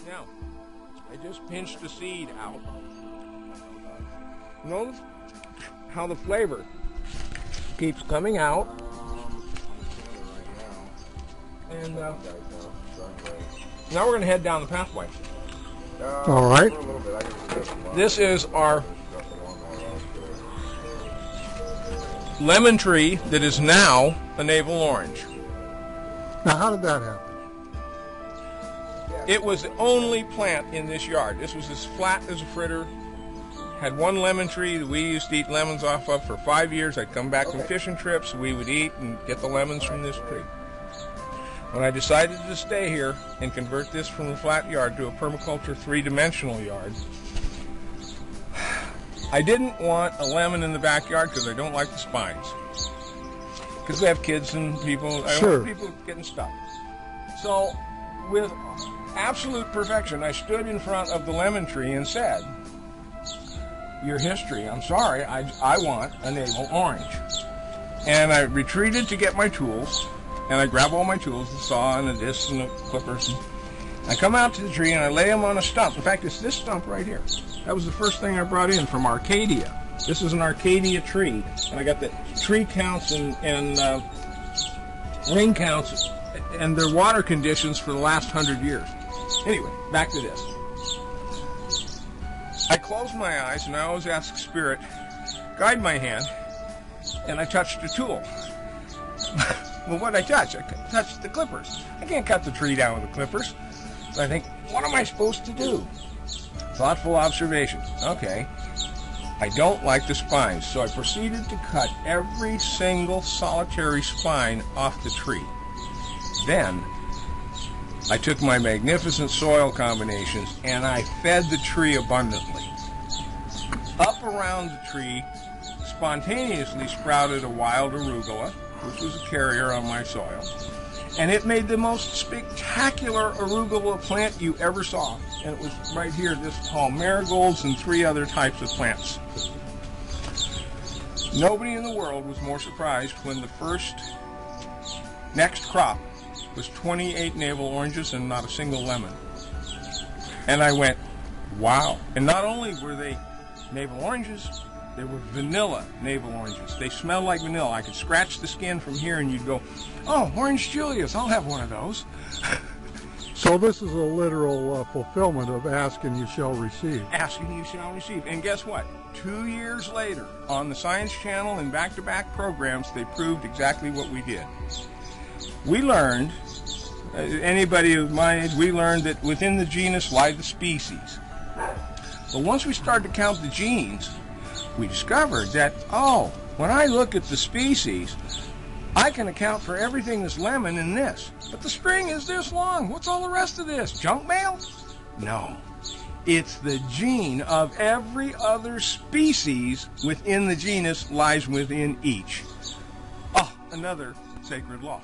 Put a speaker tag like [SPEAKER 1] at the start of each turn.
[SPEAKER 1] Now, I just pinched the seed out. Notice how the flavor keeps coming out. And now we're going to head down the pathway.
[SPEAKER 2] All right.
[SPEAKER 1] This is our lemon tree that is now a navel orange.
[SPEAKER 2] Now, how did that happen?
[SPEAKER 1] It was the only plant in this yard. This was as flat as a fritter. Had one lemon tree that we used to eat lemons off of for 5 years. I'd come back from fishing trips. We would eat and get the lemons from this tree. When I decided to stay here and convert this from a flat yard to a permaculture 3-dimensional yard, I didn't want a lemon in the backyard because I don't like the spines. Because we have kids and people, I don't want people getting stuck. So, with absolute perfection, I stood in front of the lemon tree and said, "Your history, I'm sorry, I want a navel orange." And I retreated to get my tools, and I grab all my tools, the saw and the discs and the clippers. And I come out to the tree and I lay them on a stump. In fact, it's this stump right here. That was the first thing I brought in from Arcadia. This is an Arcadia tree, and I got the tree counts and ring counts and their water conditions for the last 100 years. Anyway, back to this. I closed my eyes and I always ask Spirit, guide my hand, and I touched a tool. Well, what did I touch? I touched the clippers. I can't cut the tree down with the clippers. So I think, what am I supposed to do? Thoughtful observation. Okay. I don't like the spines, so I proceeded to cut every single solitary spine off the tree. Then, I took my magnificent soil combinations and I fed the tree abundantly. Up around the tree, spontaneously sprouted a wild arugula, which was a carrier on my soil. And it made the most spectacular arugula plant you ever saw. And it was right here, this tall, marigolds and 3 other types of plants. Nobody in the world was more surprised when the next crop was 28 navel oranges and not a single lemon. And I went, wow. And not only were they navel oranges, they were vanilla navel oranges. They smelled like vanilla. I could scratch the skin from here and you'd go, oh, Orange Julius, I'll have one of those.
[SPEAKER 2] So this is a literal fulfillment of ask and you shall receive.
[SPEAKER 1] Ask and you shall receive. And guess what? 2 years later, on the Science Channel and back-to-back programs, they proved exactly what we did. We learned, anybody of my age, we learned that within the genus lie the species. But once we started to count the genes, we discovered that, oh, when I look at the species, I can account for everything that's lemon in this. But the string is this long. What's all the rest of this? Junk mail? No. It's the gene of every other species within the genus lies within each. Oh, another sacred law.